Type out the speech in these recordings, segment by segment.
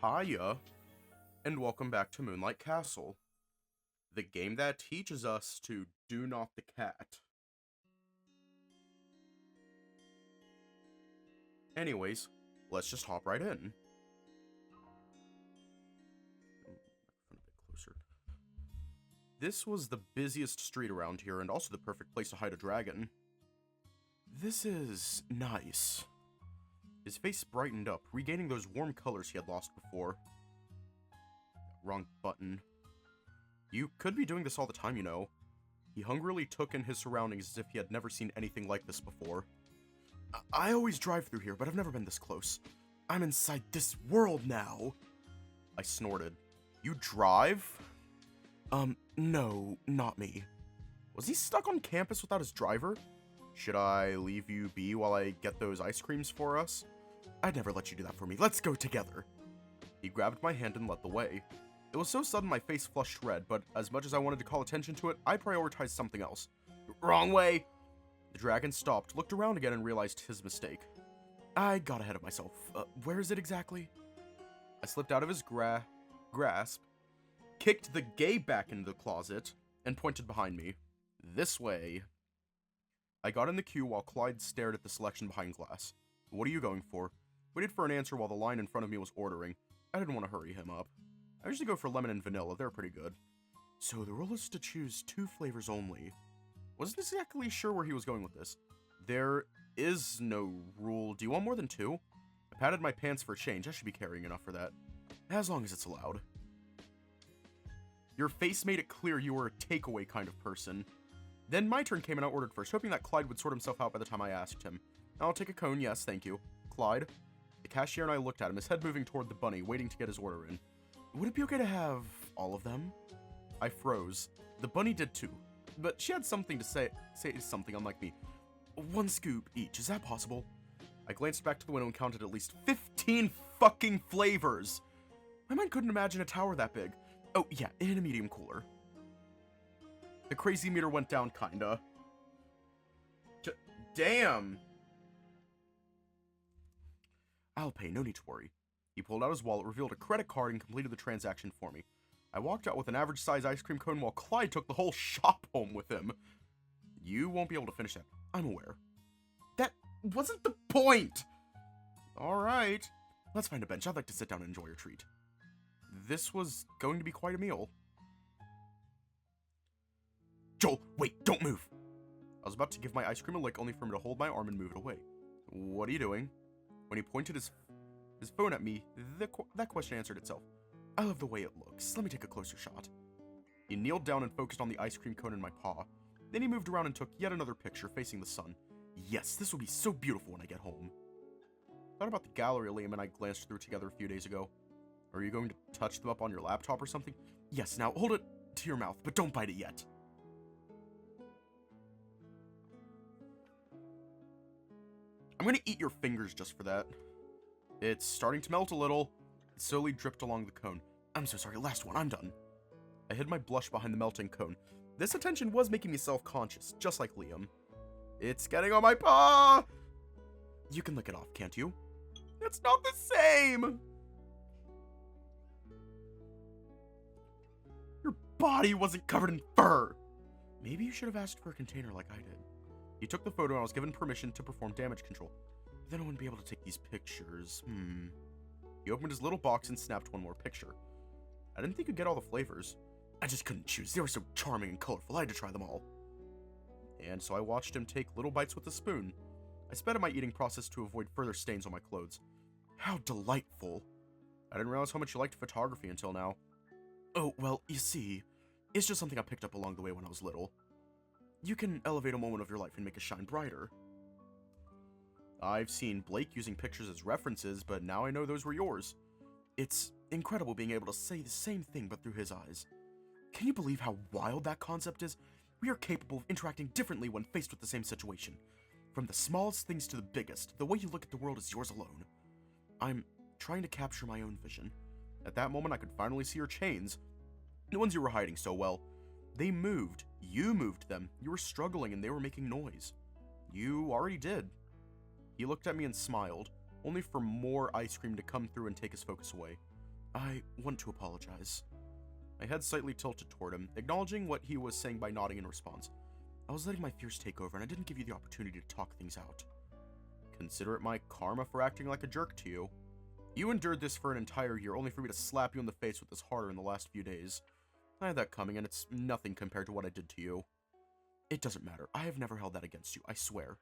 Hiya, and welcome back to Moonlight Castle, the game that teaches us to do not the cat. Anyways, let's just hop right in. A bit closer. This was the busiest street around here, and also the perfect place to hide a dragon. This is nice. His face brightened up, regaining those warm colors he had lost before. Wrong button. You could be doing this all the time, you know. He hungrily took in his surroundings as if he had never seen anything like this before. I always drive through here, but I've never been this close. I'm inside this world now. I snorted. You drive? No, not me. Was he stuck on campus without his driver? Should I leave you be while I get those ice creams for us? I'd never let you do that for me. Let's go together. He grabbed my hand and led the way. It was so sudden my face flushed red, but as much as I wanted to call attention to it, I prioritized something else. Wrong way! The dragon stopped, looked around again, and realized his mistake. I got ahead of myself. Where is it exactly? I slipped out of his grasp, kicked the gay back into the closet, and pointed behind me. This way. I got in the queue while Clyde stared at the selection behind glass. What are you going for? Waited for an answer while the line in front of me was ordering. I didn't want to hurry him up. I usually go for lemon and vanilla, they're pretty good. So the rule is to choose 2 flavors only. Wasn't exactly sure where he was going with this. There is no rule. Do you want more than 2? I patted my pants for change. I should be carrying enough for that. As long as it's allowed. Your face made it clear you were a takeaway kind of person. Then my turn came and I ordered first, hoping that Clyde would sort himself out by the time I asked him. I'll take a cone, yes, thank you. Clyde? The cashier and I looked at him, his head moving toward the bunny, waiting to get his order in. Would it be okay to have all of them? I froze. The bunny did too, but she had something to say something unlike me. 1 scoop each, is that possible? I glanced back to the window and counted at least 15 fucking flavors! My mind couldn't imagine a tower that big. Oh, yeah, in a medium cooler. The crazy meter went down, kinda. Damn! I'll pay, no need to worry. He pulled out his wallet, revealed a credit card, and completed the transaction for me. I walked out with an average-size ice cream cone while Clyde took the whole shop home with him. You won't be able to finish that, I'm aware. That wasn't the point! Alright. Let's find a bench. I'd like to sit down and enjoy your treat. This was going to be quite a meal. Joel, wait, don't move! I was about to give my ice cream a lick only for him to hold my arm and move it away. What are you doing? When he pointed his phone at me, that question answered itself. I love the way it looks. Let me take a closer shot. He kneeled down and focused on the ice cream cone in my paw. Then he moved around and took yet another picture facing the sun. Yes, this will be so beautiful when I get home. Thought about the gallery Liam and I glanced through together a few days ago. Are you going to touch them up on your laptop or something? Yes, now hold it to your mouth, but don't bite it yet. I'm gonna eat your fingers just for that. It's starting to melt a little. It slowly dripped along the cone. I'm so sorry, last one, I'm done. I hid my blush behind the melting cone. This attention was making me self-conscious, just like Liam. It's getting on my paw! You can lick it off, can't you? It's not the same! Your body wasn't covered in fur! Maybe you should have asked for a container like I did. He took the photo and I was given permission to perform damage control. Then I wouldn't be able to take these pictures. He opened his little box and snapped one more picture. I didn't think you'd get all the flavors. I just couldn't choose. They were so charming and colorful. I had to try them all. And so I watched him take little bites with a spoon. I sped up my eating process to avoid further stains on my clothes. How delightful. I didn't realize how much you liked photography until now. Oh, well, you see, it's just something I picked up along the way when I was little. You can elevate a moment of your life and make it shine brighter. I've seen Blake using pictures as references, but now I know those were yours. It's incredible being able to say the same thing but through his eyes. Can you believe how wild that concept is? We are capable of interacting differently when faced with the same situation. From the smallest things to the biggest, the way you look at the world is yours alone. I'm trying to capture my own vision. At that moment, I could finally see your chains. The ones you were hiding so well. They moved. You moved them. You were struggling and they were making noise. You already did. He looked at me and smiled, only for more ice cream to come through and take his focus away. I want to apologize. My head slightly tilted toward him, acknowledging what he was saying by nodding in response. I was letting my fears take over, and I didn't give you the opportunity to talk things out. Consider it my karma for acting like a jerk to you. You endured this for an entire year, only for me to slap you in the face with this harder in the last few days. I had that coming, and it's nothing compared to what I did to you. It doesn't matter. I have never held that against you, I swear.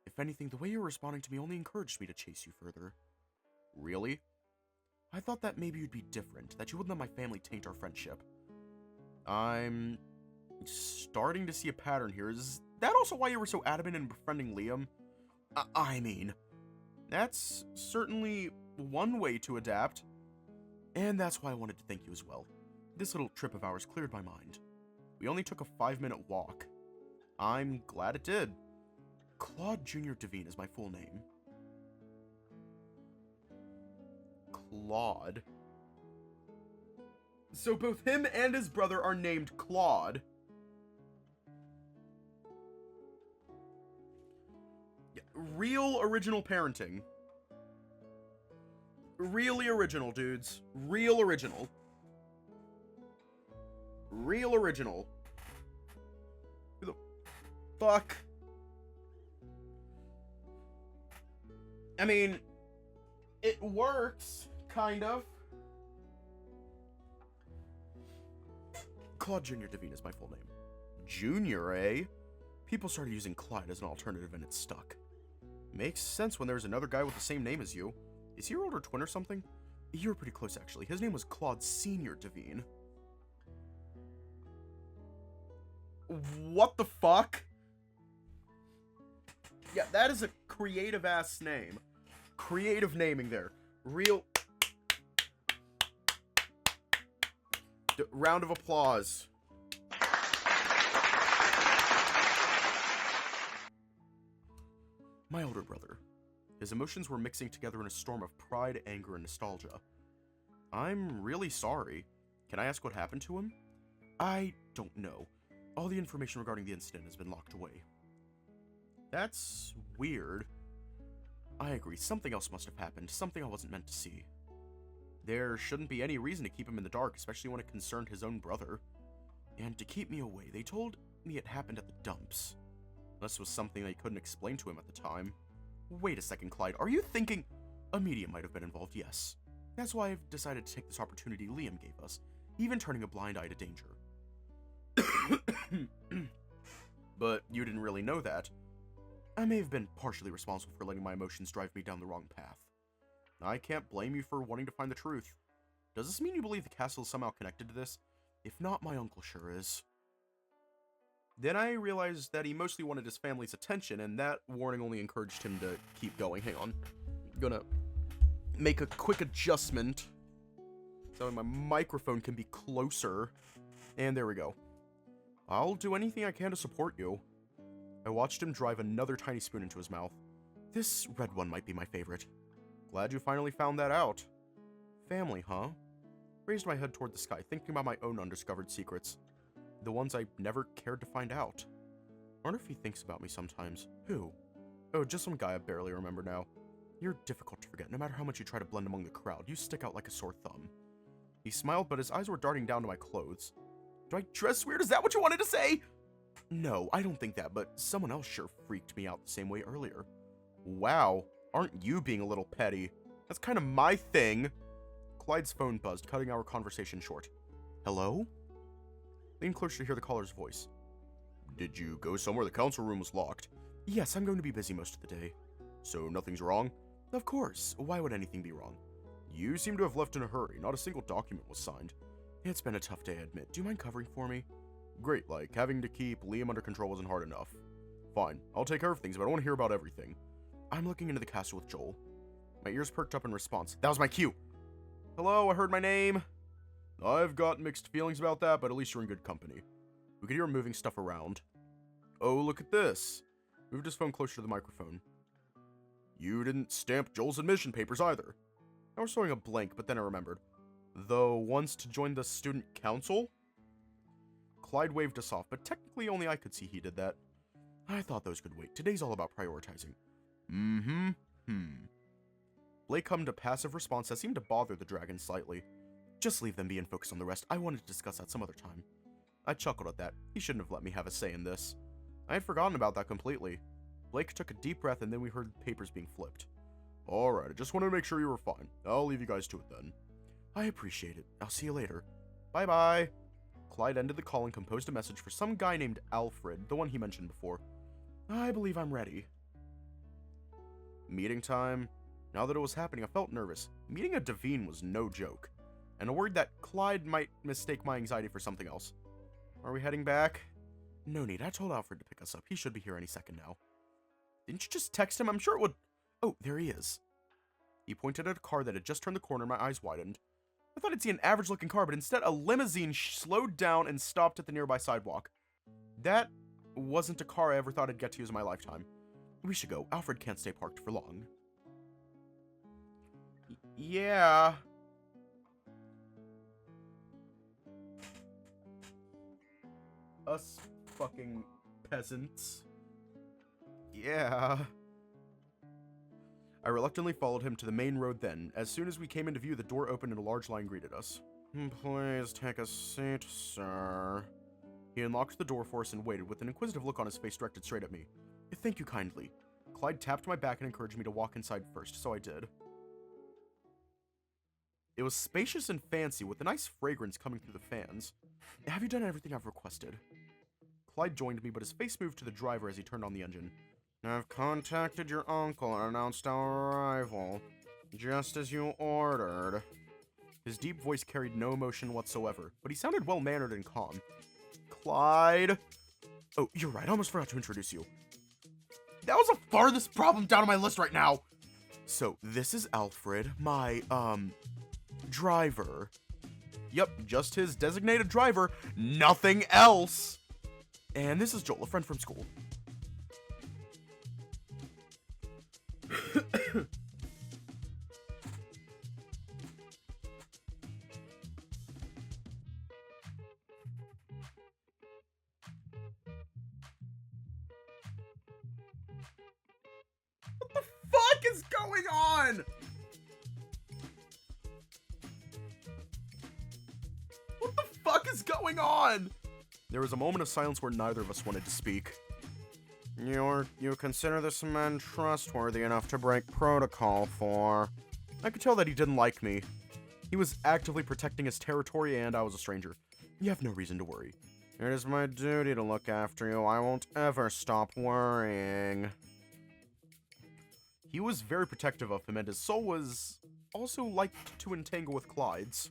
If anything, the way you were responding to me only encouraged me to chase you further. Really? I thought that maybe you'd be different, that you wouldn't let my family taint our friendship. I'm starting to see a pattern here. Is that also why you were so adamant in befriending Liam? I mean, that's certainly one way to adapt. And that's why I wanted to thank you as well. This little trip of ours cleared my mind. We only took a 5-minute walk. I'm glad it did. Claude Jr. Devine is my full name. Claude. So both him and his brother are named Claude. Yeah, real original parenting. Really original, dudes. Real original. Real original. Who the fuck? I mean, it works, kind of. Claude Jr. Devine is my full name. Junior, eh? People started using Clyde as an alternative and it stuck. Makes sense when there's another guy with the same name as you. Is he your older twin or something? You were pretty close, actually. His name was Claude Sr. Devine. What the fuck? Yeah, that is a creative-ass name. Creative naming there. Real... round of applause. My older brother. His emotions were mixing together in a storm of pride, anger, and nostalgia. I'm really sorry. Can I ask what happened to him? I don't know. All the information regarding the incident has been locked away. That's weird. I agree, something else must have happened, something I wasn't meant to see. There shouldn't be any reason to keep him in the dark, especially when it concerned his own brother. And to keep me away, they told me it happened at the dumps. This was something they couldn't explain to him at the time. Wait a second, Clyde, are you thinking... A medium might have been involved, yes. That's why I've decided to take this opportunity Liam gave us, even turning a blind eye to danger. But you didn't really know that. I may have been partially responsible for letting my emotions drive me down the wrong path. I can't blame you for wanting to find the truth. Does this mean you believe the castle is somehow connected to this? If not, my uncle sure is. Then I realized that he mostly wanted his family's attention, and that warning only encouraged him to keep going. Hang on. I'm gonna make a quick adjustment so my microphone can be closer. And there we go. I'll do anything I can to support you. I watched him drive another tiny spoon into his mouth. This red one might be my favorite. Glad you finally found that out. Family, huh? Raised my head toward the sky, thinking about my own undiscovered secrets. The ones I never cared to find out. I wonder if he thinks about me sometimes. Who? Oh, just some guy I barely remember now. You're difficult to forget, no matter how much you try to blend among the crowd. You stick out like a sore thumb. He smiled, but his eyes were darting down to my clothes. Do I dress weird? Is that what you wanted to say? No, I don't think that, but someone else sure freaked me out the same way earlier. Wow, aren't you being a little petty? That's kind of my thing. Clyde's phone buzzed, cutting our conversation short. Hello? Leaned closer to hear the caller's voice. Did you go somewhere? The council room was locked. Yes, I'm going to be busy most of the day. So nothing's wrong? Of course. Why would anything be wrong? You seem to have left in a hurry. Not a single document was signed. It's been a tough day, I admit. Do you mind covering for me? Great, like, having to keep Liam under control wasn't hard enough. Fine, I'll take care of things, but I want to hear about everything. I'm looking into the castle with Joel. My ears perked up in response. That was my cue. Hello, I heard my name. I've got mixed feelings about that, but at least you're in good company. We could hear him moving stuff around. Oh, look at this. Moved his phone closer to the microphone. You didn't stamp Joel's admission papers either. I was throwing a blank, but then I remembered. Though once to join the student council? Clyde waved us off, but technically only I could see he did that. I thought those could wait. Today's all about prioritizing. Blake hummed a passive response that seemed to bother the dragon slightly. Just leave them be and focus on the rest. I wanted to discuss that some other time. I chuckled at that. He shouldn't have let me have a say in this. I had forgotten about that completely. Blake took a deep breath and then we heard papers being flipped. Alright, I just wanted to make sure you were fine. I'll leave you guys to it then. I appreciate it. I'll see you later. Bye-bye. Clyde ended the call and composed a message for some guy named Alfred, the one he mentioned before. I believe I'm ready. Meeting time. Now that it was happening, I felt nervous. Meeting a Gavin was no joke, and a word that Clyde might mistake my anxiety for something else. Are we heading back? No need. I told Alfred to pick us up. He should be here any second now. Didn't you just text him? I'm sure it would... Oh, there he is. He pointed at a car that had just turned the corner and my eyes widened. I thought I'd see an average-looking car, but instead a limousine slowed down and stopped at the nearby sidewalk. That wasn't a car I ever thought I'd get to use in my lifetime. We should go. Alfred can't stay parked for long. Yeah. Us fucking peasants. Yeah. I reluctantly followed him to the main road then. As soon as we came into view, the door opened and a large line greeted us. Please take a seat, sir. He unlocked the door for us and waited with an inquisitive look on his face directed straight at me. Thank you kindly. Clyde tapped my back and encouraged me to walk inside first, so I did. It was spacious and fancy, with a nice fragrance coming through the fans. Have you done everything I've requested? Clyde joined me, but his face moved to the driver as he turned on the engine. I've contacted your uncle and announced our arrival, just as you ordered. His deep voice carried no emotion whatsoever, but he sounded well-mannered and calm. Clyde? Oh, you're right, I almost forgot to introduce you. That was the farthest problem down on my list right now! So, this is Alfred, my, driver. Yep, just his designated driver, nothing else! And this is Joel, a friend from school. What the fuck is going on? What the fuck is going on? There was a moment of silence where neither of us wanted to speak. You consider this man trustworthy enough to break protocol for? I could tell that he didn't like me. He was actively protecting his territory and I was a stranger. You have no reason to worry. It is my duty to look after you. I won't ever stop worrying. He was very protective of him and his soul was also like to entangle with Clyde's.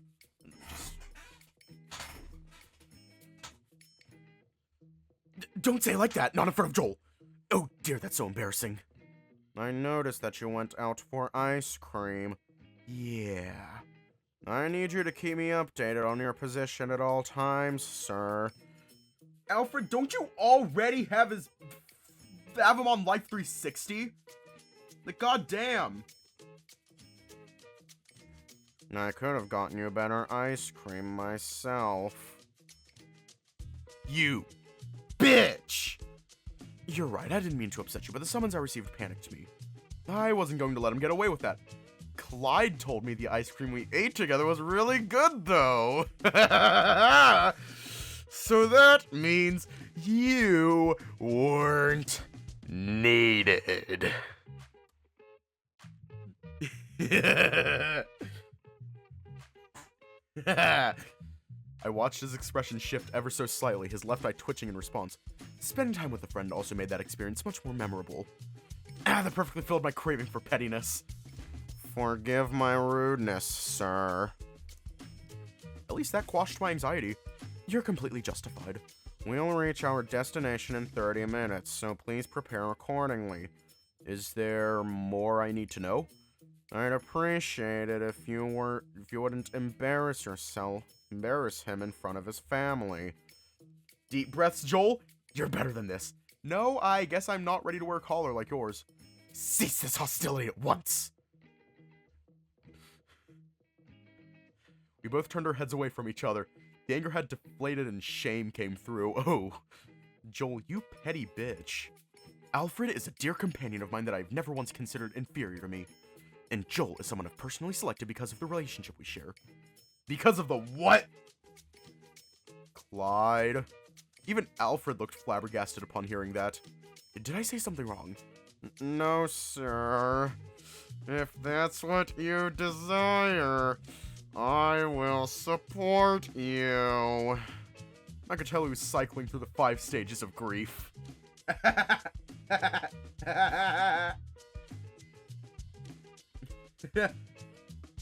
Don't say it like that, not in front of Joel. Oh dear, that's so embarrassing. I noticed that you went out for ice cream. Yeah. I need you to keep me updated on your position at all times, sir. Alfred, don't you already have him on Life 360? Like, goddamn. I could have gotten you better ice cream myself. You bitch! You're right, I didn't mean to upset you, but the summons I received panicked me. I wasn't going to let him get away with that. Clyde told me the ice cream we ate together was really good, though. So that means you weren't needed. I watched his expression shift ever so slightly, his left eye twitching in response. Spending time with a friend also made that experience much more memorable. That perfectly filled my craving for pettiness. Forgive my rudeness, sir. At least that quashed my anxiety. You're completely justified. We'll reach our destination in 30 minutes, so please prepare accordingly. Is there more I need to know? I'd appreciate it if you wouldn't embarrass him in front of his family. Deep breaths, Joel. You're better than this. No, I guess I'm not ready to wear a collar like yours. Cease this hostility at once. We both turned our heads away from each other. The anger had deflated and shame came through. Oh, Joel, you petty bitch. Alfred is a dear companion of mine that I've never once considered inferior to me. And Joel is someone I've personally selected because of the relationship we share. Because of the what? Clyde. Even Alfred looked flabbergasted upon hearing that. Did I say something wrong? No, sir. If that's what you desire, I will support you. I could tell he was cycling through the 5 stages of grief.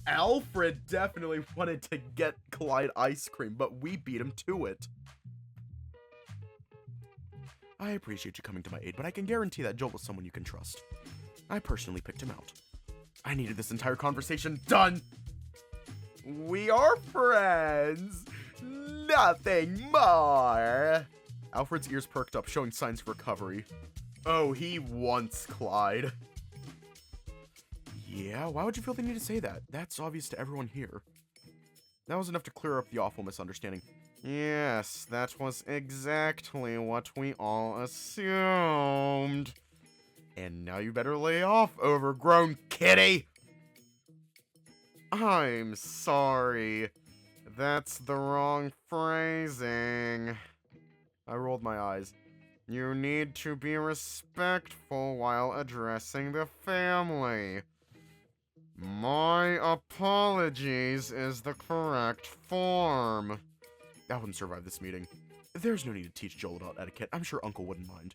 Alfred definitely wanted to get Clyde ice cream, but we beat him to it. I appreciate you coming to my aid, but I can guarantee that Joel is someone you can trust. I personally picked him out. I needed this entire conversation done! We are friends! Nothing more! Alfred's ears perked up, showing signs of recovery. Oh, he wants Clyde. Yeah, why would you feel the need to say that? That's obvious to everyone here. That was enough to clear up the awful misunderstanding. Yes, that was exactly what we all assumed. And now you better lay off, overgrown kitty! I'm sorry. That's the wrong phrasing. I rolled my eyes. You need to be respectful while addressing the family. My apologies is the correct form. That wouldn't survive this meeting. There's no need to teach Joel about etiquette. I'm sure Uncle wouldn't mind.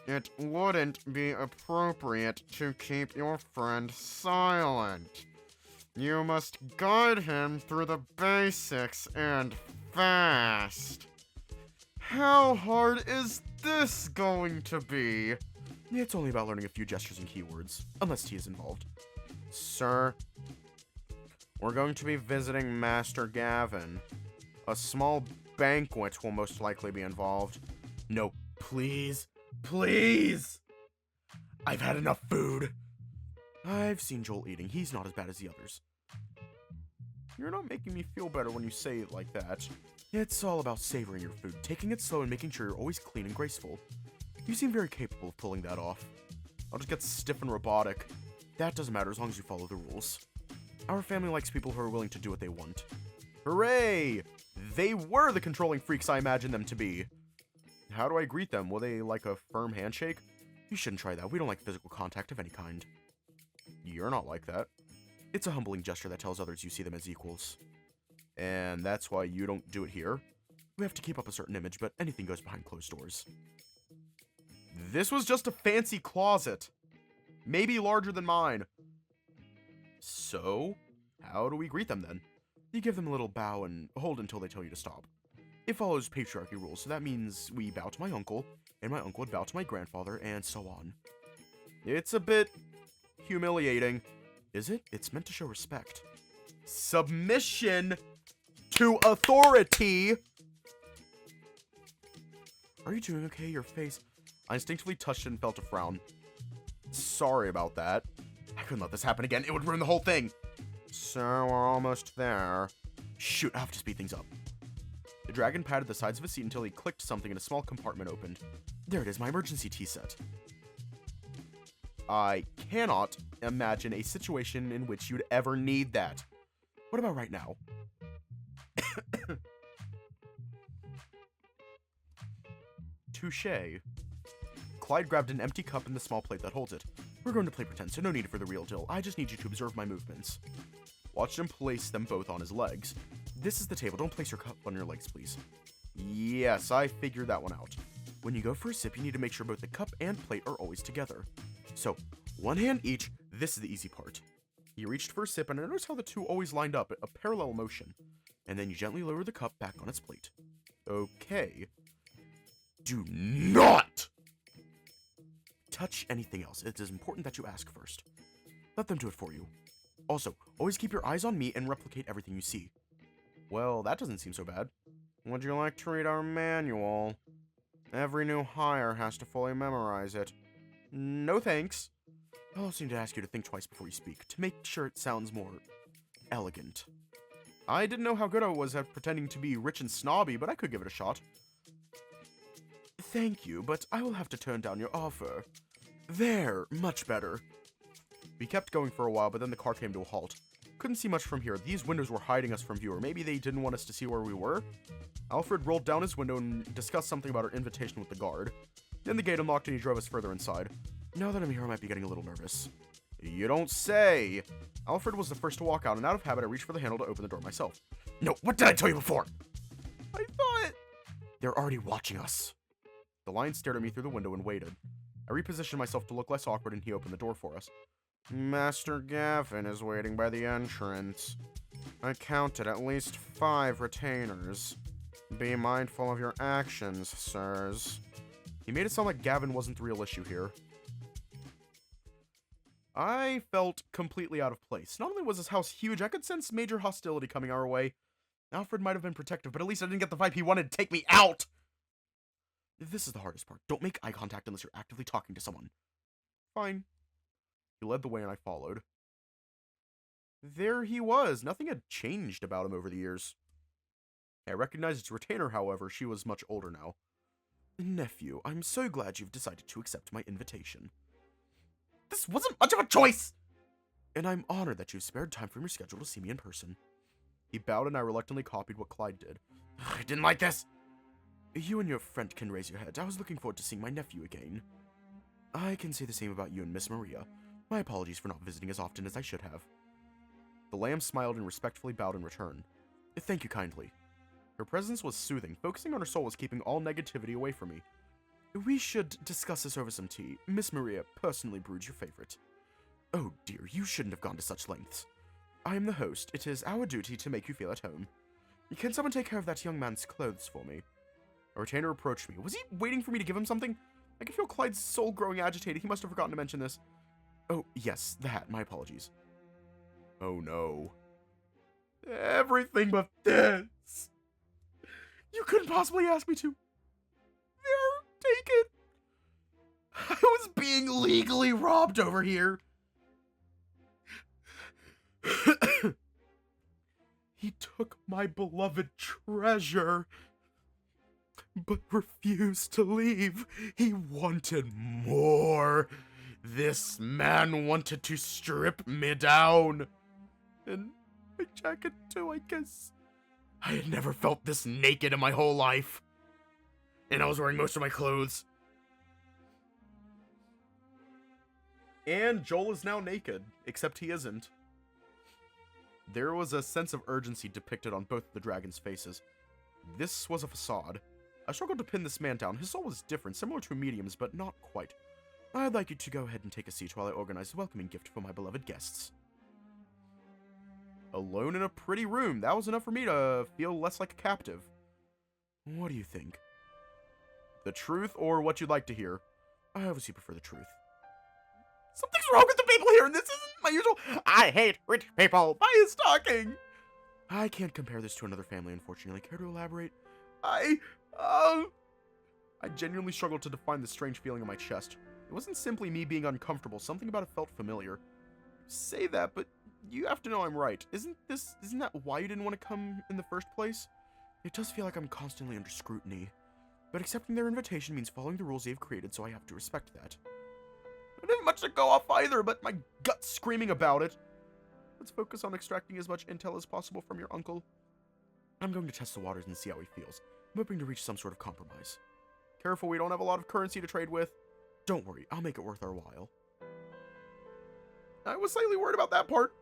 It wouldn't be appropriate to keep your friend silent. You must guide him through the basics and fast. How hard is this going to be? It's only about learning a few gestures and keywords, unless tea is involved. Sir, we're going to be visiting Master Gavin. A small banquet will most likely be involved. No, please, please! I've had enough food. I've seen Joel eating. He's not as bad as the others. You're not making me feel better when you say it like that. It's all about savoring your food, taking it slow and making sure you're always clean and graceful. You seem very capable of pulling that off. I'll just get stiff and robotic. That doesn't matter as long as you follow the rules. Our family likes people who are willing to do what they want. Hooray! They were the controlling freaks I imagined them to be. How do I greet them? Will they like a firm handshake? You shouldn't try that. We don't like physical contact of any kind. You're not like that. It's a humbling gesture that tells others you see them as equals. And that's why you don't do it here. We have to keep up a certain image, but anything goes behind closed doors. This was just a fancy closet. Maybe larger than mine. So, how do we greet them then? You give them a little bow and hold until they tell you to stop. It follows patriarchy rules, so that means we bow to my uncle, and my uncle would bow to my grandfather, and so on. It's a bit humiliating. Is it? It's meant to show respect. Submission to authority! Are you doing okay? Your face... I instinctively touched it and felt a frown. Sorry about that. I couldn't let this happen again. It would ruin the whole thing. So, we're almost there. Shoot, I have to speed things up. The dragon patted the sides of his seat until he clicked something and a small compartment opened. There it is, my emergency tea set. I cannot imagine a situation in which you'd ever need that. What about right now? Touché. Clyde grabbed an empty cup and the small plate that holds it. We're going to play pretend, so no need for the real deal. I just need you to observe my movements. Watch him place them both on his legs. This is the table. Don't place your cup on your legs, please. Yes, I figured that one out. When you go for a sip, you need to make sure both the cup and plate are always together. So, one hand each. This is the easy part. You reached for a sip, and I noticed how the two always lined up, a parallel motion. And then you gently lower the cup back on its plate. Okay. Do not touch anything else. It is important that you ask first. Let them do it for you. Also, always keep your eyes on me and replicate everything you see. Well, that doesn't seem so bad. Would you like to read our manual? Every new hire has to fully memorize it. No thanks. I'll also need to ask you to think twice before you speak, to make sure it sounds more elegant. I didn't know how good I was at pretending to be rich and snobby, but I could give it a shot. Thank you, but I will have to turn down your offer. There, much better. We kept going for a while, but then the car came to a halt. Couldn't see much from here. These windows were hiding us from view, or maybe they didn't want us to see where we were. Alfred rolled down his window and discussed something about our invitation with the guard. Then the gate unlocked and he drove us further inside. Now that I'm here, I might be getting a little nervous. You don't say. Alfred was the first to walk out, and out of habit, I reached for the handle to open the door myself. No, what did I tell you before? I thought... They're already watching us. The lion stared at me through the window and waited. I repositioned myself to look less awkward, and he opened the door for us. Master Gavin is waiting by the entrance. I counted at least 5 retainers. Be mindful of your actions, sirs. He made it sound like Gavin wasn't the real issue here. I felt completely out of place. Not only was this house huge, I could sense major hostility coming our way. Alfred might have been protective, but at least I didn't get the vibe he wanted to take me out! This is the hardest part. Don't make eye contact unless you're actively talking to someone. Fine. He led the way and I followed. There he was. Nothing had changed about him over the years. I recognized his retainer, however. She was much older now. Nephew, I'm so glad you've decided to accept my invitation. This wasn't much of a choice! And I'm honored that you've spared time from your schedule to see me in person. He bowed and I reluctantly copied what Clyde did. I didn't like this! You and your friend can raise your head. I was looking forward to seeing my nephew again. I can say the same about you and Miss Maria. My apologies for not visiting as often as I should have. The lamb smiled and respectfully bowed in return. Thank you kindly. Her presence was soothing. Focusing on her soul was keeping all negativity away from me. We should discuss this over some tea. Miss Maria personally brewed your favorite. Oh dear, you shouldn't have gone to such lengths. I am the host. It is our duty to make you feel at home. Can someone take care of that young man's clothes for me? A retainer approached me. Was he waiting for me to give him something? I could feel Clyde's soul growing agitated. He must have forgotten to mention this. Oh, yes, the hat. My apologies. Oh, no. Everything but this. You couldn't possibly ask me to. There, take it. I was being legally robbed over here. He took my beloved treasure, but refused to leave. He wanted more. This man wanted to strip me down. And my jacket too, I guess. I had never felt this naked in my whole life. And I was wearing most of my clothes. And Joel is now naked, except he isn't. There was a sense of urgency depicted on both the dragons' faces. This was a facade. I struggled to pin this man down. His soul was different, similar to a medium's, but not quite. I'd like you to go ahead and take a seat while I organize a welcoming gift for my beloved guests. Alone in a pretty room. That was enough for me to feel less like a captive. What do you think? The truth or what you'd like to hear? I obviously prefer the truth. Something's wrong with the people here, and this isn't my usual I hate rich people bias talking. I can't compare this to another family, unfortunately. Care to elaborate? I genuinely struggled to define the strange feeling in my chest. It wasn't simply me being uncomfortable. Something about it felt familiar. Say that, but you have to know I'm right. Isn't that why you didn't want to come in the first place? It does feel like I'm constantly under scrutiny. But accepting their invitation means following the rules they've created, so I have to respect that. I didn't have much to go off either, but my gut's screaming about it. Let's focus on extracting as much intel as possible from your uncle. I'm going to test the waters and see how he feels. I'm hoping to reach some sort of compromise. Careful, we don't have a lot of currency to trade with. Don't worry, I'll make it worth our while. I was slightly worried about that part.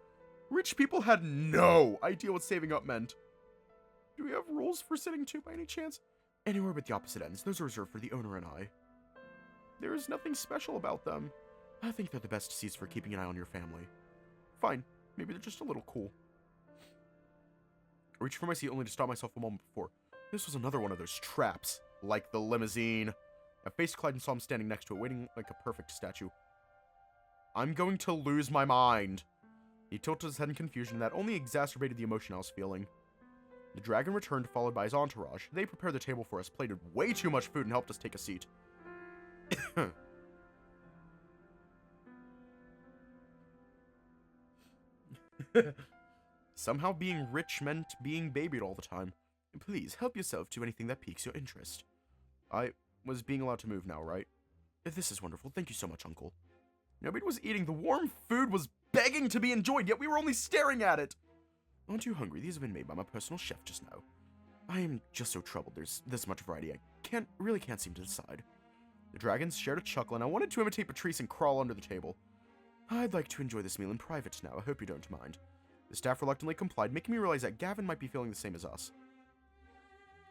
Rich people had no idea what saving up meant. Do we have rules for sitting too by any chance? Anywhere but the opposite ends. Those are reserved for the owner and I. There is nothing special about them. I think they're the best seats for keeping an eye on your family. Fine. Maybe they're just a little cool. I reached for my seat only to stop myself a moment before. This was another one of those traps. Like the limousine. I faced Clyde and saw him standing next to it, waiting like a perfect statue. I'm going to lose my mind. He tilted his head in confusion, and that only exacerbated the emotion I was feeling. The dragon returned, followed by his entourage. They prepared the table for us, plated way too much food, and helped us take a seat. Somehow being rich meant being babied all the time. Please, help yourself to anything that piques your interest. I was being allowed to move now, right? This is wonderful. Thank you so much, Uncle. Nobody was eating. The warm food was begging to be enjoyed, yet we were only staring at it. Aren't you hungry? These have been made by my personal chef just now. I am just so troubled there's this much variety. I really can't seem to decide. The dragons shared a chuckle, and I wanted to imitate Patrice and crawl under the table. I'd like to enjoy this meal in private now. I hope you don't mind. The staff reluctantly complied, making me realize that Gavin might be feeling the same as us.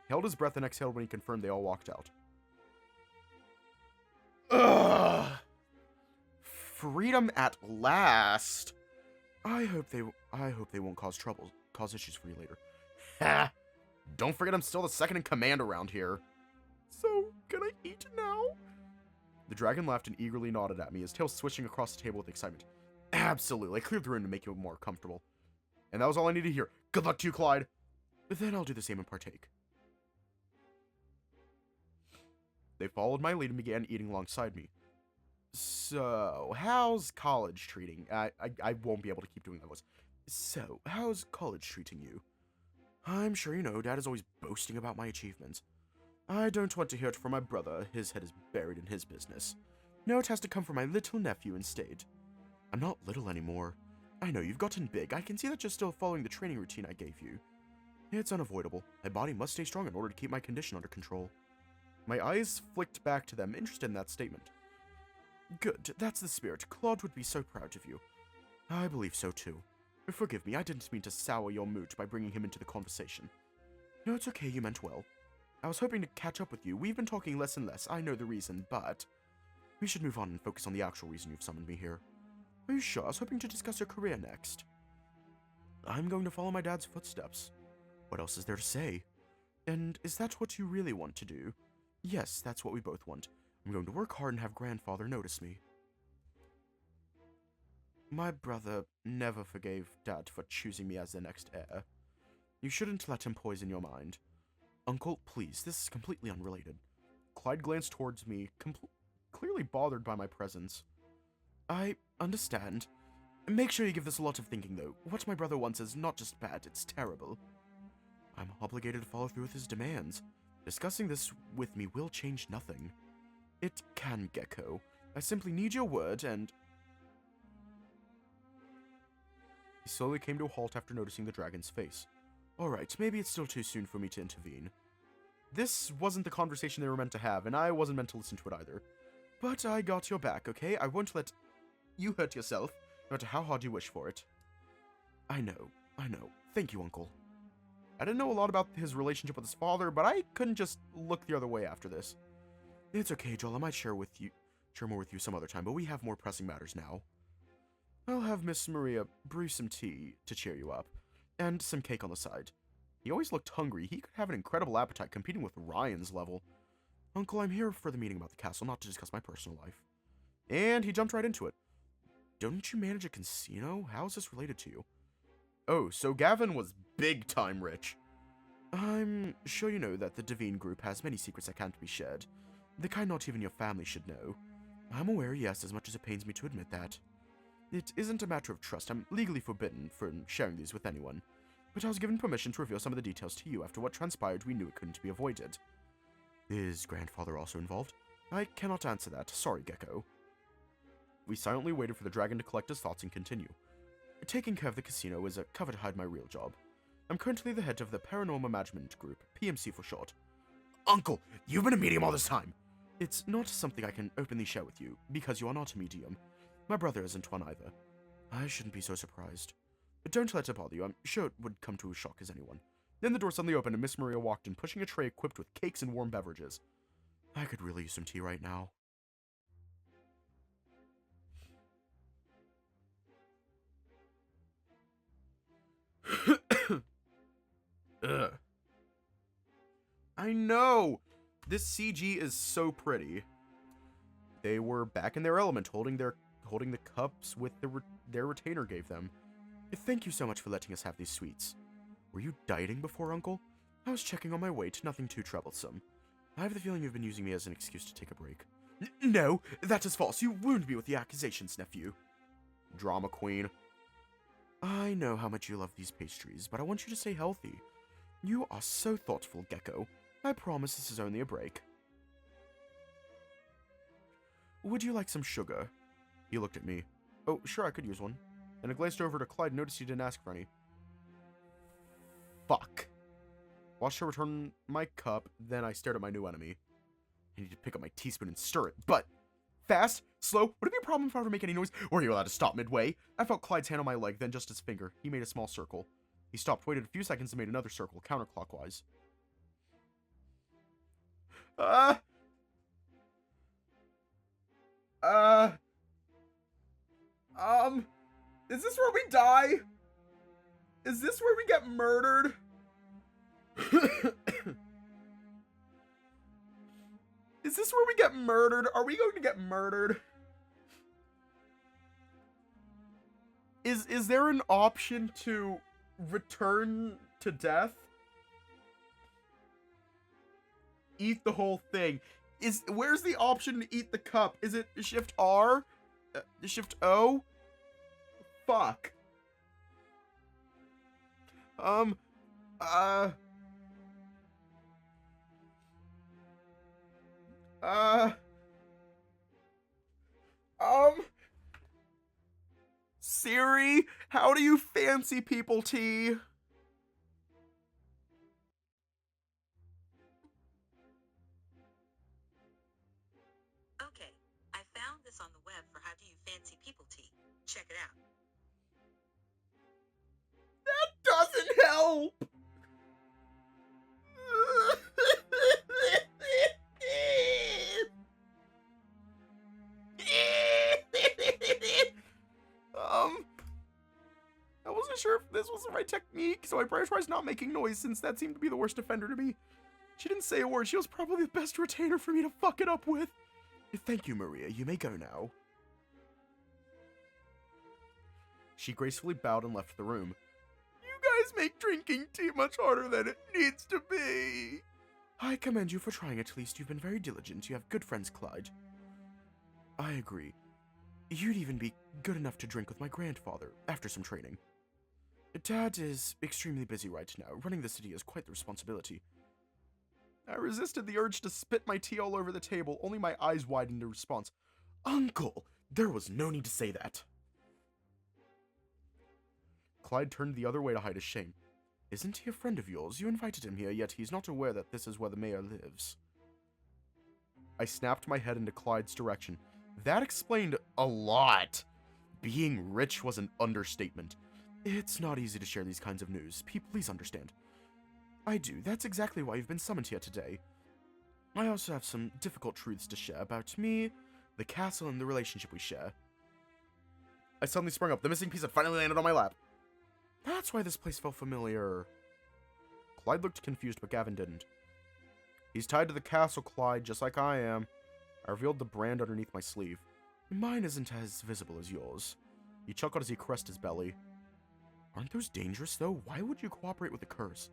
He held his breath and exhaled when he confirmed they all walked out. Ugh! Freedom at last. I hope they won't cause issues for you later. Ha! Don't forget I'm still the second in command around here. So, can I eat now? The dragon laughed and eagerly nodded at me, his tail swishing across the table with excitement. Absolutely, I cleared the room to make you more comfortable. And that was all I needed to hear. Good luck to you, Clyde. Then I'll do the same and partake. They followed my lead and began eating alongside me. So, how's college treating? I won't be able to keep doing that voice. So, how's college treating you? I'm sure you know, Dad is always boasting about my achievements. I don't want to hear it from my brother. His head is buried in his business. No, it has to come from my little nephew instead. I'm not little anymore. I know you've gotten big. I can see that you're still following the training routine I gave you. It's unavoidable. My body must stay strong in order to keep my condition under control. My eyes flicked back to them, interested in that statement. Good, that's the spirit. Claude would be so proud of you. I believe so too. Forgive me, I didn't mean to sour your mood by bringing him into the conversation. No, it's okay, you meant well. I was hoping to catch up with you. We've been talking less and less. I know the reason, but we should move on and focus on the actual reason you've summoned me here. Are you sure? I was hoping to discuss your career next. I'm going to follow my dad's footsteps. What else is there to say? And is that what you really want to do? Yes, that's what we both want. I'm going to work hard and have grandfather notice me. My brother never forgave Dad for choosing me as the next heir. You shouldn't let him poison your mind. Uncle, please, this is completely unrelated. Clyde glanced towards me, clearly bothered by my presence. I understand. Make sure you give this a lot of thinking, though. What my brother wants is not just bad, it's terrible. I'm obligated to follow through with his demands. Discussing this with me will change nothing. It can, Gecko. I simply need your word, and... He slowly came to a halt after noticing the dragon's face. Alright, maybe it's still too soon for me to intervene. This wasn't the conversation they were meant to have, and I wasn't meant to listen to it either. But I got your back, okay? I won't let you hurt yourself, no matter how hard you wish for it. I know. Thank you, Uncle. I didn't know a lot about his relationship with his father, but I couldn't just look the other way after this. It's okay, Joel, I might share more with you some other time, but we have more pressing matters now. I'll have Miss Maria brew some tea to cheer you up, and some cake on the side. He always looked hungry. He could have an incredible appetite competing with Ryan's level. Uncle, I'm here for the meeting about the castle, not to discuss my personal life. And he jumped right into it. Don't you manage a casino? How is this related to you? Oh, so Gavin was big-time rich. I'm sure you know that the Devine group has many secrets that can't be shared. The kind not even your family should know. I'm aware, yes, as much as it pains me to admit that. It isn't a matter of trust. I'm legally forbidden from sharing these with anyone. But I was given permission to reveal some of the details to you. After what transpired, we knew it couldn't be avoided. Is grandfather also involved? I cannot answer that. Sorry, Gecko. We silently waited for the dragon to collect his thoughts and continue. Taking care of the casino is a cover to hide my real job. I'm currently the head of the Paranormal Management Group, PMC for short. Uncle, you've been a medium all this time! It's not something I can openly share with you, because you are not a medium. My brother isn't one either. I shouldn't be so surprised. But don't let it bother you. I'm sure it would come to as shock as anyone. Then the door suddenly opened and Miss Maria walked in, pushing a tray equipped with cakes and warm beverages. I could really use some tea right now. Ugh. I know! This CG is so pretty. They were back in their element, holding the cups with their retainer gave them. Thank you so much for letting us have these sweets. Were you dieting before, Uncle? I was checking on my weight, nothing too troublesome. I have the feeling you've been using me as an excuse to take a break. No, that is false. You wound me with the accusations, nephew. Drama queen. I know how much you love these pastries, but I want you to stay healthy. You are so thoughtful, Gecko. I promise this is only a break. Would you like some sugar? He looked at me. Oh, sure, I could use one. and I glanced over to Clyde and noticed he didn't ask for any. Fuck. Watched her return my cup, then I stared at my new enemy. I need to pick up my teaspoon and stir it, but... Fast? Slow? Would it be a problem if I were to make any noise? Or are you allowed to stop midway? I felt Clyde's hand on my leg, then just his finger. He made a small circle. He stopped, waited a few seconds, and made another circle, counterclockwise. Is this where we die? Is this where we get murdered? Is this where we get murdered? Are we going to get murdered? Is there an option to return to death? Eat the whole thing. Where's the option to eat the cup? Is it Shift R? Shift O? Fuck. Siri, how do you fancy people tea? Okay, I found this on the web for how do you fancy people tea. Check it out. That doesn't help! I wasn't sure if this was the right technique, so I prioritized not making noise since that seemed to be the worst offender to me. She didn't say a word. She was probably the best retainer for me to fuck it up with. Thank you, Maria. You may go now. She gracefully bowed and left the room. You guys make drinking tea much harder than it needs to be. I commend you for trying at least. You've been very diligent. You have good friends, Clyde. I agree. You'd even be good enough to drink with my grandfather, after some training. Dad is extremely busy right now. Running the city is quite the responsibility. I resisted the urge to spit my tea all over the table, only my eyes widened in response. Uncle! There was no need to say that. Clyde turned the other way to hide his shame. Isn't he a friend of yours? You invited him here, yet he's not aware that this is where the mayor lives. I snapped my head into Clyde's direction. That explained a lot. Being rich was an understatement. It's not easy to share these kinds of news. Please understand. I do. That's exactly why you've been summoned here today. I also have some difficult truths to share about me, the castle, and the relationship we share. I suddenly sprung up. The missing piece had finally landed on my lap. That's why this place felt familiar. Clyde looked confused, but Gavin didn't. He's tied to the castle, Clyde, just like I am. I revealed the brand underneath my sleeve. Mine isn't as visible as yours. He chuckled as he caressed his belly. Aren't those dangerous, though? Why would you cooperate with the curse?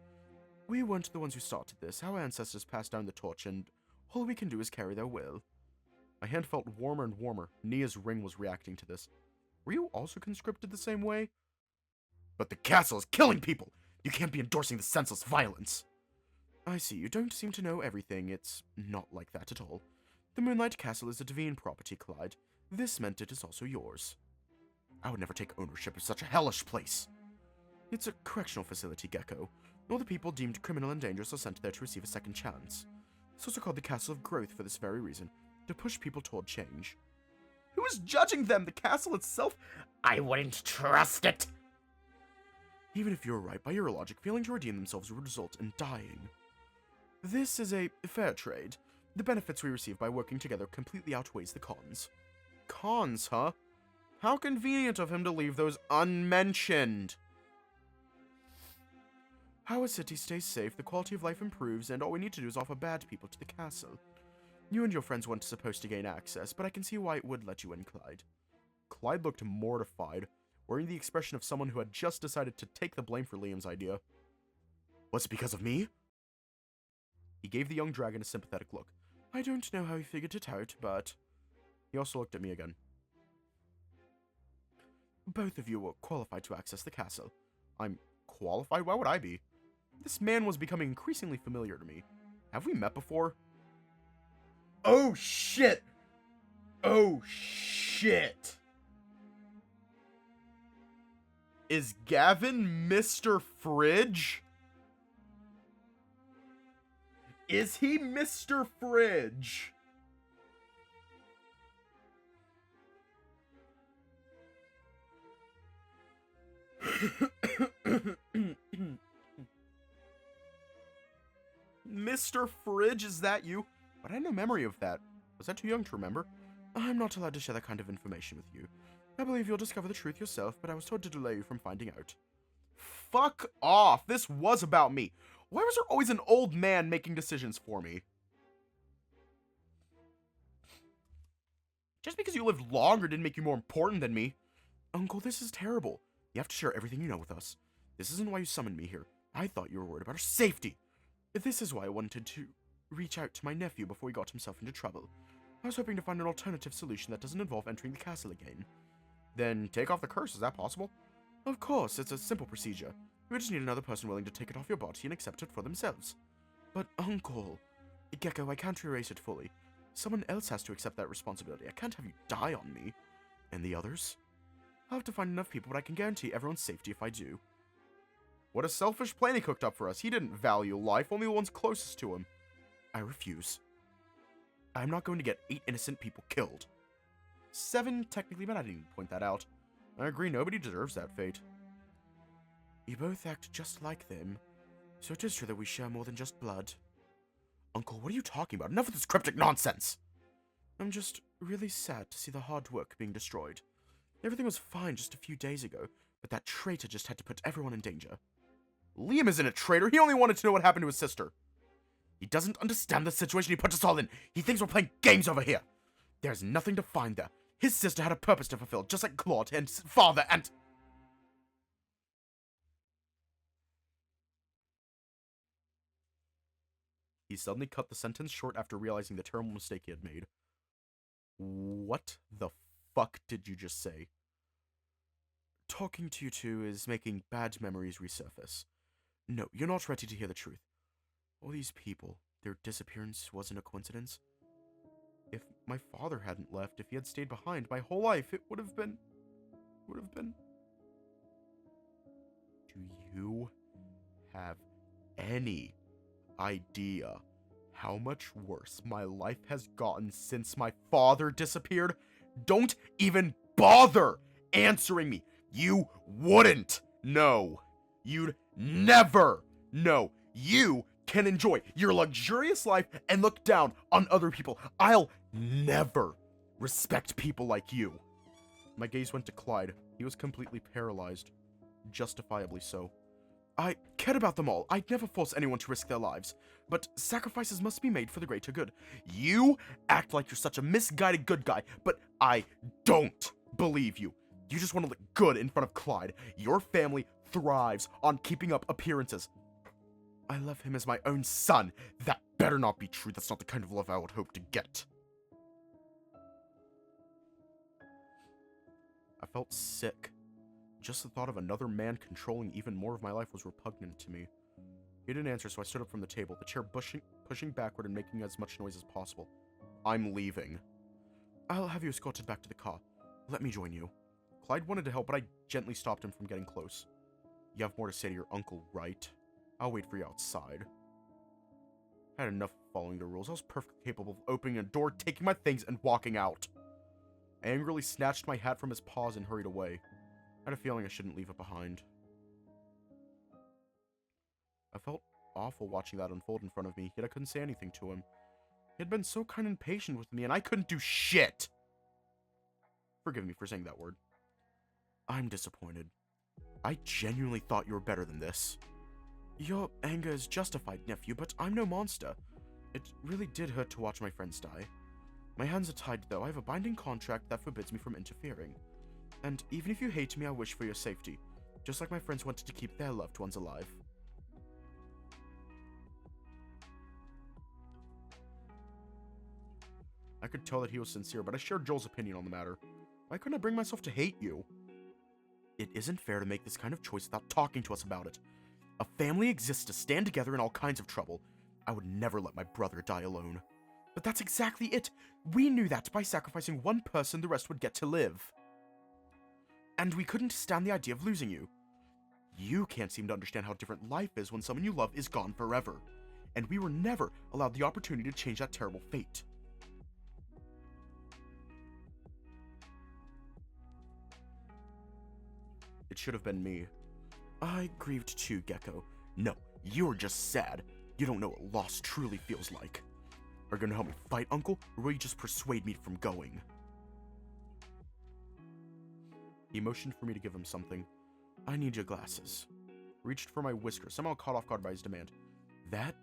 We weren't the ones who started this. Our ancestors passed down the torch, and all we can do is carry their will. My hand felt warmer and warmer. Nia's ring was reacting to this. Were you also conscripted the same way? But the castle is killing people! You can't be endorsing the senseless violence! I see, you don't seem to know everything. It's not like that at all. The Moonlight Castle is a divine property, Clyde. This meant it is also yours. I would never take ownership of such a hellish place. It's a correctional facility, Gecko. All the people deemed criminal and dangerous are sent there to receive a second chance. It's also called the Castle of Growth for this very reason, to push people toward change. Who is judging them? The castle itself? I wouldn't trust it! Even if you're right, by your logic, failing to redeem themselves would result in dying. This is a fair trade. The benefits we receive by working together completely outweighs the cons. Cons, huh? How convenient of him to leave those unmentioned. How a city stays safe, the quality of life improves, and all we need to do is offer bad people to the castle. You and your friends weren't supposed to gain access, but I can see why it would let you in, Clyde. Clyde looked mortified, wearing the expression of someone who had just decided to take the blame for Liam's idea. Was it because of me? He gave the young dragon a sympathetic look. I don't know how he figured it out, but... He also looked at me again. Both of you were qualified to access the castle. I'm qualified? Why would I be? This man was becoming increasingly familiar to me. Have we met before? Oh, shit! Oh, shit! Is Gavin Mr. Fridge? Is he Mr. Fridge? Mr. Fridge, is that you? But I had no memory of that. Was I too young to remember? I'm not allowed to share that kind of information with you. I believe you'll discover the truth yourself, but I was told to delay you from finding out. Fuck off! This was about me. Why was there always an old man making decisions for me? Just because you lived longer didn't make you more important than me. Uncle, this is terrible. You have to share everything you know with us. This isn't why you summoned me here. I thought you were worried about our safety. This is why I wanted to reach out to my nephew before he got himself into trouble. I was hoping to find an alternative solution that doesn't involve entering the castle again. Then take off the curse, is that possible? Of course, it's a simple procedure. We just need another person willing to take it off your body and accept it for themselves. But Uncle, Gecko, I can't erase it fully. Someone else has to accept that responsibility. I can't have you die on me. And the others? I'll have to find enough people, but I can guarantee everyone's safety if I do. What a selfish plan he cooked up for us. He didn't value life, only the ones closest to him. I refuse. I'm not going to get 8 innocent people killed. 7 technically, but I didn't even point that out. I agree, nobody deserves that fate. You both act just like them, so it is true that we share more than just blood. Uncle, what are you talking about? Enough of this cryptic nonsense! I'm just really sad to see the hard work being destroyed. Everything was fine just a few days ago, but that traitor just had to put everyone in danger. Liam isn't a traitor, he only wanted to know what happened to his sister. He doesn't understand the situation he put us all in. He thinks we're playing games over here. There's nothing to find there. His sister had a purpose to fulfill, just like Claude and father and... He suddenly cut the sentence short after realizing the terrible mistake he had made. What the fuck did you just say? Talking to you two is making bad memories resurface. No, you're not ready to hear the truth. All these people, their disappearance wasn't a coincidence. If my father hadn't left, if he had stayed behind my whole life, it would have been... Do you have any idea how much worse my life has gotten since my father disappeared? Don't even bother answering me. You wouldn't know. You'd never know. You can enjoy your luxurious life and look down on other people. I'll never respect people like you. My gaze went to Clyde. He was completely paralyzed. Justifiably so. I cared about them all. I'd never force anyone to risk their lives. But sacrifices must be made for the greater good. You act like you're such a misguided good guy, but I don't believe you. You just want to look good in front of Clyde. Your family thrives on keeping up appearances. I love him as my own son. That better not be true. That's not the kind of love I would hope to get. I felt sick. Just the thought of another man controlling even more of my life was repugnant to me. He didn't answer, so I stood up from the table, the chair pushing backward and making as much noise as possible. I'm leaving. I'll have you escorted back to the car. Let me join you. Clyde wanted to help, but I gently stopped him from getting close. You have more to say to your uncle, right? I'll wait for you outside. I had enough following the rules. I was perfectly capable of opening a door, taking my things, and walking out. I angrily snatched my hat from his paws and hurried away. I had a feeling I shouldn't leave it behind. I felt awful watching that unfold in front of me, yet I couldn't say anything to him. He had been so kind and patient with me, and I couldn't do shit! Forgive me for saying that word. I'm disappointed. I genuinely thought you were better than this. Your anger is justified, nephew, but I'm no monster. It really did hurt to watch my friends die. My hands are tied, though. I have a binding contract that forbids me from interfering. And even if you hate me, I wish for your safety, just like my friends wanted to keep their loved ones alive. I could tell that he was sincere, but I shared Joel's opinion on the matter. Why couldn't I bring myself to hate you? It isn't fair to make this kind of choice without talking to us about it. A family exists to stand together in all kinds of trouble. I would never let my brother die alone. But that's exactly it. We knew that by sacrificing one person, the rest would get to live. And we couldn't stand the idea of losing you. You can't seem to understand how different life is when someone you love is gone forever. And we were never allowed the opportunity to change that terrible fate. It should have been me. I grieved too, Gecko. No, you're just sad. You don't know what loss truly feels like. Are you gonna help me fight, Uncle, or will you just persuade me from going? He motioned for me to give him something. I need your glasses. Reached for my whisker, somehow caught off guard by his demand. That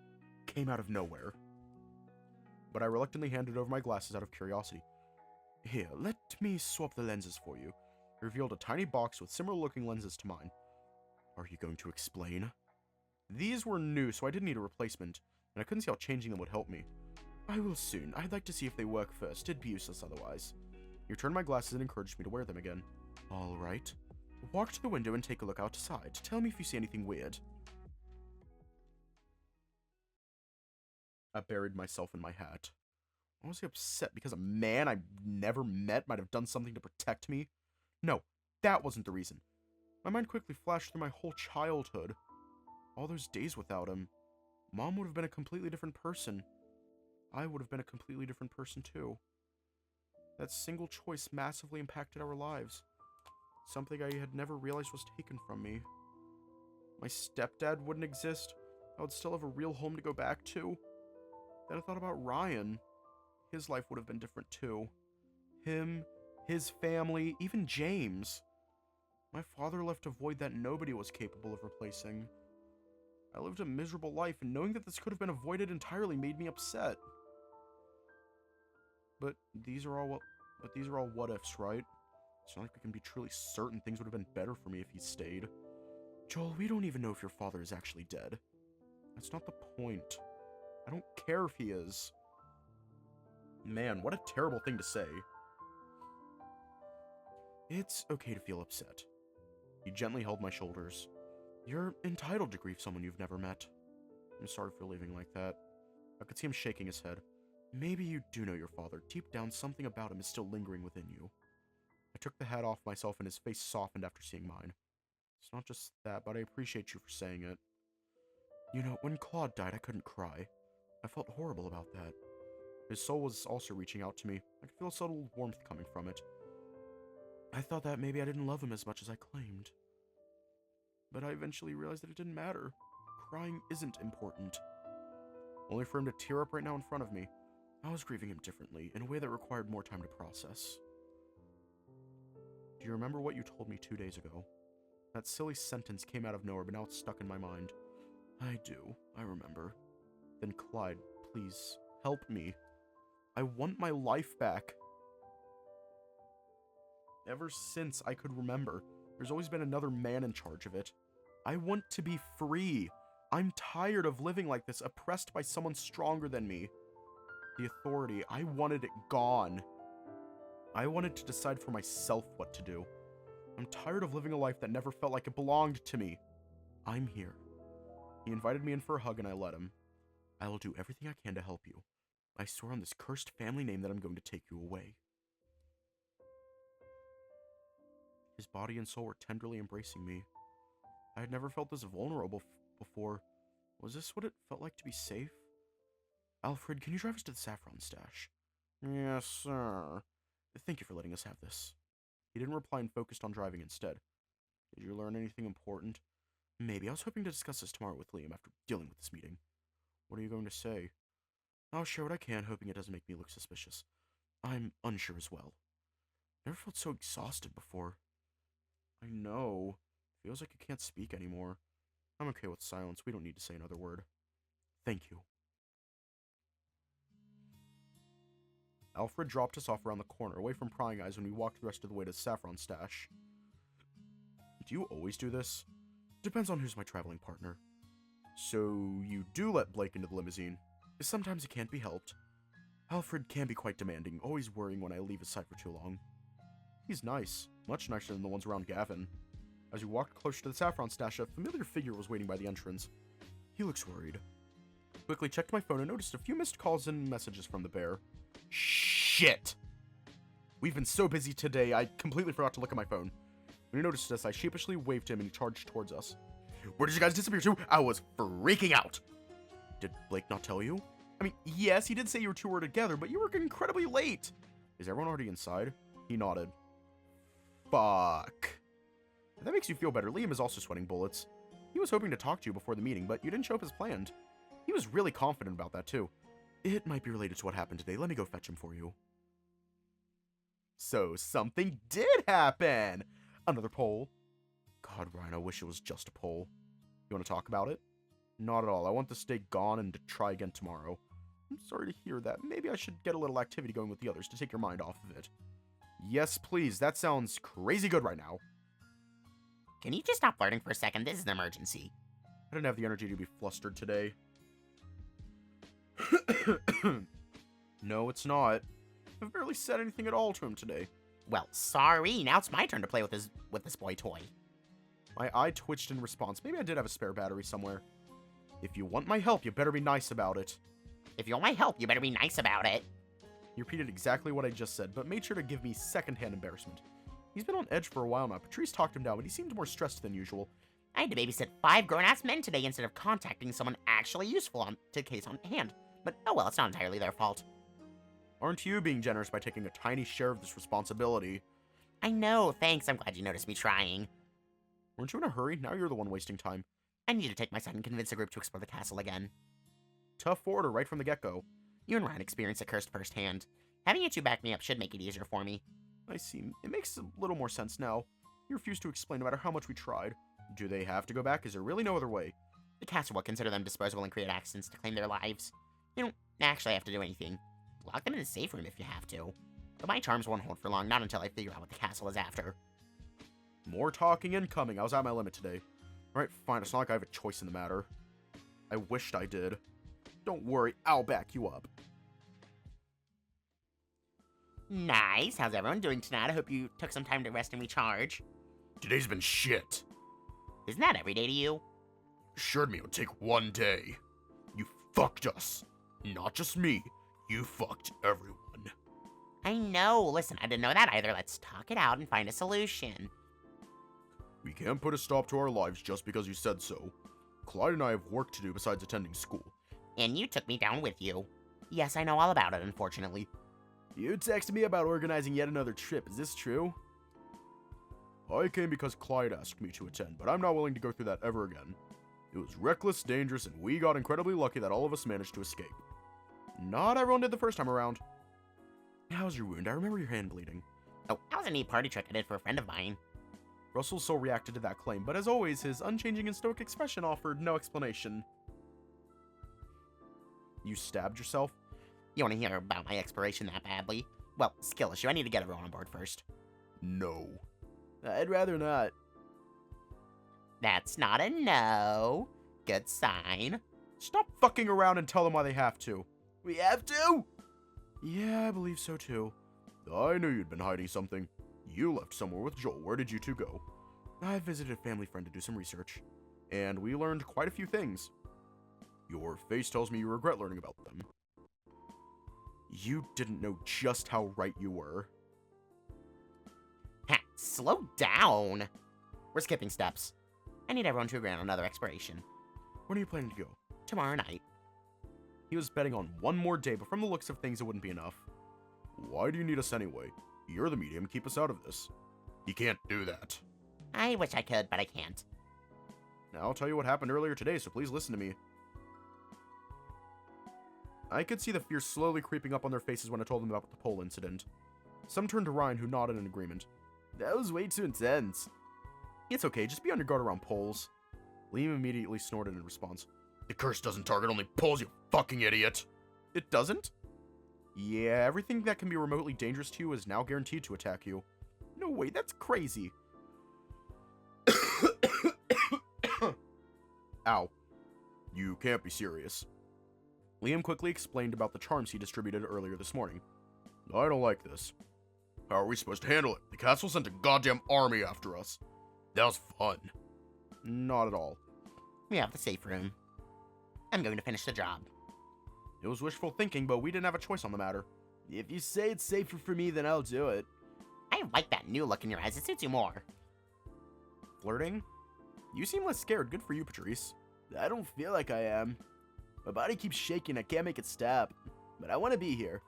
came out of nowhere. But I reluctantly handed over my glasses out of curiosity. Here, let me swap the lenses for you. He revealed a tiny box with similar-looking lenses to mine. Are you going to explain? These were new, so I didn't need a replacement, and I couldn't see how changing them would help me. I will soon. I'd like to see if they work first. It'd be useless otherwise. He returned my glasses and encouraged me to wear them again. All right. Walk to the window and take a look outside. Tell me if you see anything weird. I buried myself in my hat. I was upset because a man I never met might have done something to protect me. No, that wasn't the reason. My mind quickly flashed through my whole childhood. All those days without him. Mom would have been a completely different person. I would have been a completely different person too. That single choice massively impacted our lives. Something I had never realized was taken from me. My stepdad wouldn't exist. I would still have a real home to go back to. Then I thought about Ryan. His life would have been different too. Him, his family, even James. My father left a void that nobody was capable of replacing. I lived a miserable life, and knowing that this could have been avoided entirely made me upset. But these are all what ifs, right? It's not like we can be truly certain things would have been better for me if he stayed. Joel, we don't even know if your father is actually dead. That's not the point. I don't care if he is. Man, what a terrible thing to say. It's okay to feel upset. He gently held my shoulders. You're entitled to grieve someone you've never met. I'm sorry for leaving like that. I could see him shaking his head. Maybe you do know your father. Deep down, something about him is still lingering within you. I took the hat off myself and his face softened after seeing mine. It's not just that, but I appreciate you for saying it. You know, when Claude died, I couldn't cry. I felt horrible about that. His soul was also reaching out to me. I could feel a subtle warmth coming from it. I thought that maybe I didn't love him as much as I claimed. But I eventually realized that it didn't matter. Crying isn't important. Only for him to tear up right now in front of me. I was grieving him differently, in a way that required more time to process. Do you remember what you told me 2 days ago? That silly sentence came out of nowhere, but now it's stuck in my mind. I do. I remember. Then Clyde, please, help me. I want my life back. Ever since I could remember, there's always been another man in charge of it. I want to be free. I'm tired of living like this, oppressed by someone stronger than me. The authority, I wanted it gone. I wanted to decide for myself what to do. I'm tired of living a life that never felt like it belonged to me. I'm here. He invited me in for a hug and I let him. I will do everything I can to help you. I swear on this cursed family name that I'm going to take you away. His body and soul were tenderly embracing me. I had never felt this vulnerable before. Was this what it felt like to be safe? Alfred, can you drive us to the saffron stash? Yes, sir. Thank you for letting us have this. He didn't reply and focused on driving instead. Did you learn anything important? Maybe. I was hoping to discuss this tomorrow with Liam after dealing with this meeting. What are you going to say? I'll share what I can, hoping it doesn't make me look suspicious. I'm unsure as well. Never felt so exhausted before. I know. Feels like I can't speak anymore. I'm okay with silence. We don't need to say another word. Thank you. Alfred dropped us off around the corner, away from prying eyes when we walked the rest of the way to the saffron stash. Do you always do this? Depends on who's my traveling partner. So, you do let Blake into the limousine. Sometimes it can't be helped. Alfred can be quite demanding, always worrying when I leave his side for too long. He's nice, much nicer than the ones around Gavin. As we walked closer to the saffron stash, a familiar figure was waiting by the entrance. He looks worried. Quickly checked my phone and noticed a few missed calls and messages from the bear. Shit! We've been so busy today, I completely forgot to look at my phone. When he noticed us, I sheepishly waved to him and he charged towards us. Where did you guys disappear to? I was freaking out. Did Blake not tell you? I mean, yes, he did say you two were together, but you were incredibly late. Is everyone already inside? He nodded. Fuck. If that makes you feel better, Liam is also sweating bullets. He was hoping to talk to you before the meeting, but you didn't show up as planned. He was really confident about that, too. It might be related to what happened today. Let me go fetch him for you. So, something did happen! Another poll. God, Ryan, I wish it was just a poll. You want to talk about it? Not at all. I want to stay gone and to try again tomorrow. I'm sorry to hear that. Maybe I should get a little activity going with the others to take your mind off of it. Yes, please. That sounds crazy good right now. Can you just stop flirting for a second? This is an emergency. I didn't have the energy to be flustered today. No, it's not. I've barely said anything at all to him today. Well, sorry. Now it's my turn to play with this boy toy. My eye twitched in response. Maybe I did have a spare battery somewhere. If you want my help, you better be nice about it. If you want my help, you better be nice about it. He repeated exactly what I just said, but made sure to give me secondhand embarrassment. He's been on edge for a while now. Patrice talked him down, but he seemed more stressed than usual. I had to babysit 5 grown-ass men today instead of contacting someone actually useful to case on hand. But oh well, it's not entirely their fault. Aren't you being generous by taking a tiny share of this responsibility? I know, thanks. I'm glad you noticed me trying. Weren't you in a hurry? Now you're the one wasting time. I need to take my side and convince the group to explore the castle again. Tough order right from the get-go. You and Ryan experienced it cursed firsthand. Having you two back me up should make it easier for me. I see. It makes a little more sense now. You refuse to explain no matter how much we tried. Do they have to go back? Is there really no other way? The castle will consider them disposable and create accidents to claim their lives. You don't actually have to do anything. Lock them in a safe room if you have to. But my charms won't hold for long, not until I figure out what the castle is after. More talking incoming. I was at my limit today. Alright, fine. It's not like I have a choice in the matter. I wished I did. Don't worry, I'll back you up. Nice. How's everyone doing tonight? I hope you took some time to rest and recharge. Today's been shit. Isn't that every day to you? Assured me it would take one day. You fucked us. Not just me. You fucked everyone. I know. Listen, I didn't know that either. Let's talk it out and find a solution. We can't put a stop to our lives just because you said so. Clyde and I have work to do besides attending school. And you took me down with you. Yes, I know all about it, unfortunately. You texted me about organizing yet another trip. Is this true? I came because Clyde asked me to attend, but I'm not willing to go through that ever again. It was reckless, dangerous, and we got incredibly lucky that all of us managed to escape. Not everyone did the first time around. How's your wound? I remember your hand bleeding. Oh, that was a neat party trick I did for a friend of mine. Russell so reacted to that claim, but as always, his unchanging and stoic expression offered no explanation. You stabbed yourself? You want to hear about my exploration that badly? Well, skill issue. I need to get everyone on board first. No. I'd rather not. That's not a no. Good sign. Stop fucking around and tell them why they have to. We have to? Yeah, I believe so too. I knew you'd been hiding something. You left somewhere with Joel. Where did you two go? I visited a family friend to do some research, and we learned quite a few things. Your face tells me you regret learning about them. You didn't know just how right you were. Ha, slow down. We're skipping steps. I need everyone to agree on another exploration. When are you planning to go? Tomorrow night. He was betting on one more day, but from the looks of things, it wouldn't be enough. Why do you need us anyway? You're the medium, keep us out of this. You can't do that. I wish I could, but I can't. Now, I'll tell you what happened earlier today, so please listen to me. I could see the fear slowly creeping up on their faces when I told them about the pole incident. Some turned to Ryan, who nodded in agreement. That was way too intense. It's okay, just be on your guard around poles. Liam immediately snorted in response. The curse doesn't target only poles, you fucking idiot. It doesn't? Yeah, everything that can be remotely dangerous to you is now guaranteed to attack you. No way, that's crazy. Ow. You can't be serious. Liam quickly explained about the charms he distributed earlier this morning. I don't like this. How are we supposed to handle it? The castle sent a goddamn army after us. That was fun. Not at all. We have the safe room. I'm going to finish the job. It was wishful thinking, but we didn't have a choice on the matter. If you say it's safer for me, then I'll do it. I like that new look in your eyes. It suits you more. Flirting? You seem less scared. Good for you, Patrice. I don't feel like I am. My body keeps shaking. I can't make it stop. But I want to be here.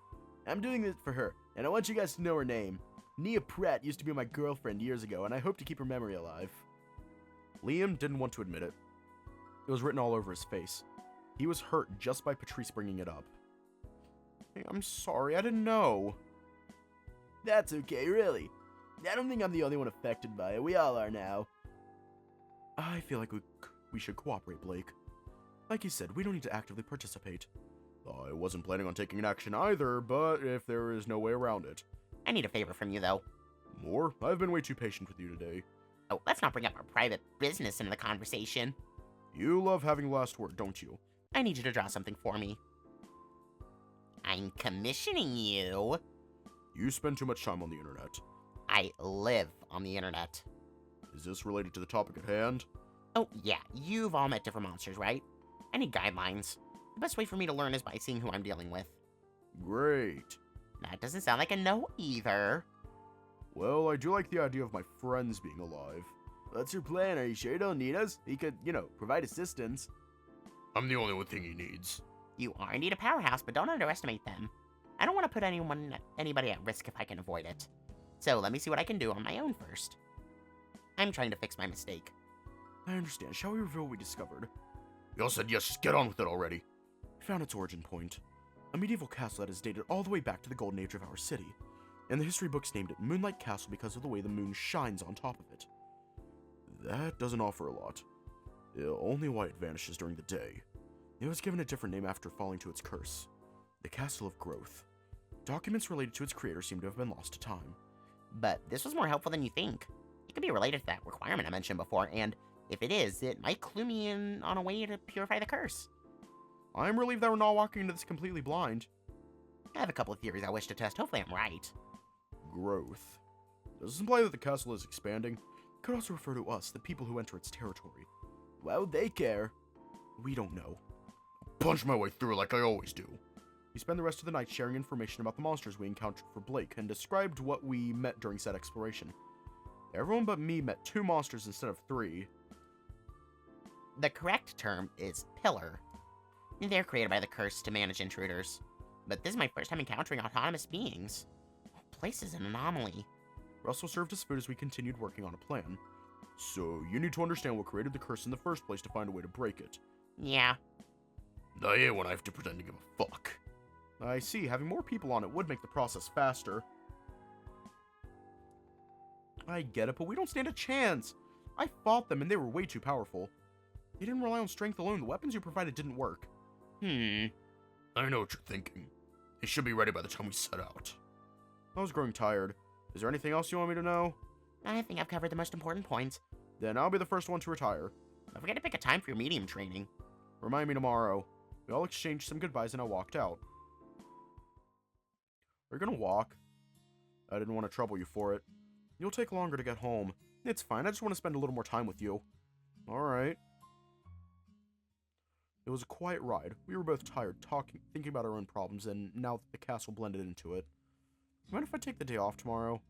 I'm doing it for her, and I want you guys to know her name. Nia Pratt used to be my girlfriend years ago, and I hope to keep her memory alive. Liam didn't want to admit it. It was written all over his face. He was hurt just by Patrice bringing it up. Hey, I'm sorry, I didn't know. That's okay, really. I don't think I'm the only one affected by it. We all are now. I feel like we should cooperate, Blake. Like you said, we don't need to actively participate. I wasn't planning on taking an action either, but if there is no way around it. I need a favor from you, though. More? I've been way too patient with you today. Oh, let's not bring up our private business into the conversation. You love having the last word, don't you? I need you to draw something for me. I'm commissioning you. You spend too much time on the internet. I live on the internet. Is this related to the topic at hand? Oh, yeah, you've all met different monsters, right? I need guidelines. The best way for me to learn is by seeing who I'm dealing with. Great. That doesn't sound like a no either. Well, I do like the idea of my friends being alive. What's your plan? Are you sure you don't need us? We could, provide assistance. I'm the only one thing he needs. You are indeed a powerhouse, but don't underestimate them. I don't want to put anybody at risk if I can avoid it. So let me see what I can do on my own first. I'm trying to fix my mistake. I understand. Shall we reveal what we discovered? Y'all said yes, just get on with it already. We found its origin point. A medieval castle that is dated all the way back to the golden age of our city. And the history books named it Moonlight Castle because of the way the moon shines on top of it. That doesn't offer a lot. Only why it vanishes during the day. It was given a different name after falling to its curse. The Castle of Growth. Documents related to its creator seem to have been lost to time. But this was more helpful than you think. It could be related to that requirement I mentioned before, and if it is, it might clue me in on a way to purify the curse. I'm relieved that we're not walking into this completely blind. I have a couple of theories I wish to test. Hopefully I'm right. Growth. Does this imply that the castle is expanding? It could also refer to us, the people who enter its territory. Why would they care? We don't know. I'll punch my way through like I always do. We spend the rest of the night sharing information about the monsters we encountered for Blake and described what we met during said exploration. Everyone but me met 2 monsters instead of 3. The correct term is pillar. They're created by the curse to manage intruders. But this is my first time encountering autonomous beings. The place is an anomaly. Russell served as food as we continued working on a plan. So, you need to understand what created the curse in the first place to find a way to break it. Yeah. I hate when I have to pretend to give a fuck. I see, having more people on it would make the process faster. I get it, but we don't stand a chance. I fought them and they were way too powerful. They didn't rely on strength alone. The weapons you provided didn't work. I know what you're thinking. They should be ready by the time we set out. I was growing tired. Is there anything else you want me to know? I think I've covered the most important points. Then I'll be the first one to retire. Don't forget to pick a time for your medium training. Remind me tomorrow. We all exchanged some goodbyes and I walked out. Are you gonna walk? I didn't want to trouble you for it. You'll take longer to get home. It's fine, I just want to spend a little more time with you. Alright. It was a quiet ride. We were both tired, thinking about our own problems, and now that the castle blended into it. Mind if I take the day off tomorrow?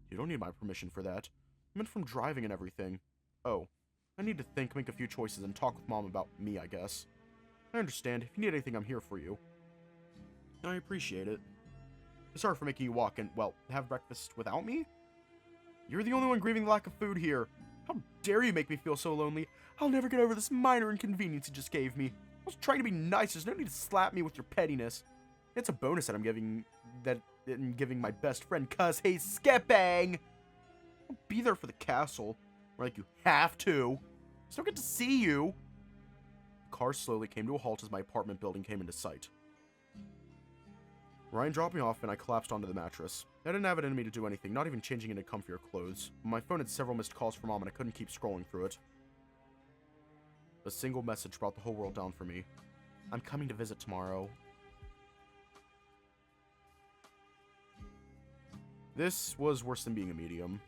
You don't need my permission for that. I meant from driving and everything. Oh, I need to think, make a few choices, and talk with Mom about me, I guess. I understand. If you need anything, I'm here for you. I appreciate it. Sorry for making you walk and, well, have breakfast without me? You're the only one grieving the lack of food here. How dare you make me feel so lonely? I'll never get over this minor inconvenience you just gave me. I was trying to be nice. There's no need to slap me with your pettiness. It's a bonus that I'm giving my best friend, cuz hey, Skepang! I'll be there for the castle. Or like you have to. I still get to see you. The car slowly came to a halt as my apartment building came into sight. Ryan dropped me off and I collapsed onto the mattress. I didn't have it in me to do anything, not even changing into comfier clothes. My phone had several missed calls from Mom and I couldn't keep scrolling through it. A single message brought the whole world down for me. I'm coming to visit tomorrow. This was worse than being a medium.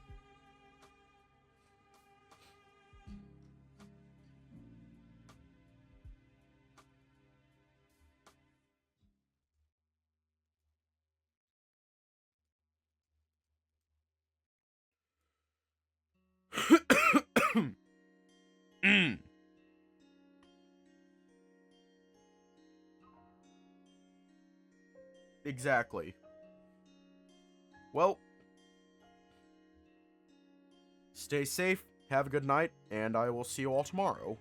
Exactly. Well, stay safe, have a good night, and I will see you all tomorrow.